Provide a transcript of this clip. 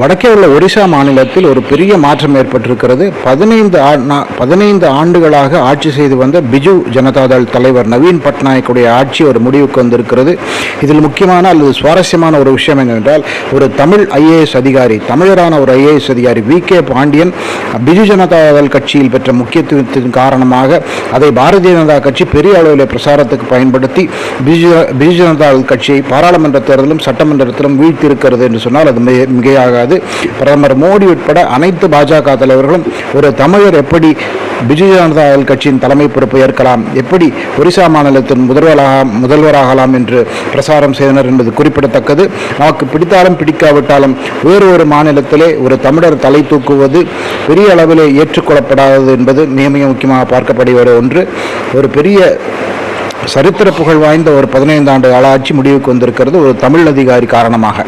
வடக்கே உள்ள ஒரிசா மாநிலத்தில் ஒரு பெரிய மாற்றம் ஏற்பட்டிருக்கிறது. 15 ஆண்டுகளாக ஆட்சி செய்து வந்த பிஜு ஜனதாதள் தலைவர் நவீன் பட்நாயக்குடைய ஆட்சி ஒரு முடிவுக்கு வந்திருக்கிறது. இதில் முக்கியமான அல்லது சுவாரஸ்யமான ஒரு விஷயம் என்னவென்றால், ஒரு தமிழ் ஐஏஎஸ் அதிகாரி, தமிழரான ஒரு ஐஏஎஸ் அதிகாரி வி.கே. பாண்டியன் பிஜு ஜனதாதள் கட்சியில் பெற்ற முக்கியத்துவத்தின் காரணமாக அதை பாரதிய ஜனதா கட்சி பெரிய அளவில் பிரசாரத்துக்கு பயன்படுத்தி பிஜு ஜனதாதள் கட்சியை பாராளுமன்ற தேர்தலும் சட்டமன்றத்திலும் வீழ்த்தியிருக்கிறது என்று சொன்னால் அது மிகையாகாது. பிரதமர் மோடி உட்பட அனைத்து பாஜக தலைவர்களும் ஒரு தமிழர் எப்படி பிஜு ஜனதாதள் கட்சியின் தலைமை பொறுப்பை ஏற்கலாம், எப்படி ஒரிசா மாநிலத்தின் முதல்வராகலாம் என்று பிரசாரம் செய்தனர் என்பது குறிப்பிடத்தக்கது. நமக்கு பிடித்தாலும் பிடிக்காவிட்டாலும் வேறு ஒரு மாநிலத்திலே ஒரு தமிழர் தலை தூக்குவது பெரிய அளவிலே ஏற்றுக்கொள்ளப்படாதது என்பது மிக முக்கியமாக பார்க்கப்படுகிற ஒன்று. ஒரு பெரிய சரித்திர புகழ் வாய்ந்த ஒரு 15 ஆண்டு கால ஆட்சி முடிவுக்கு வந்திருக்கிறது ஒரு தமிழ் அதிகாரி காரணமாக.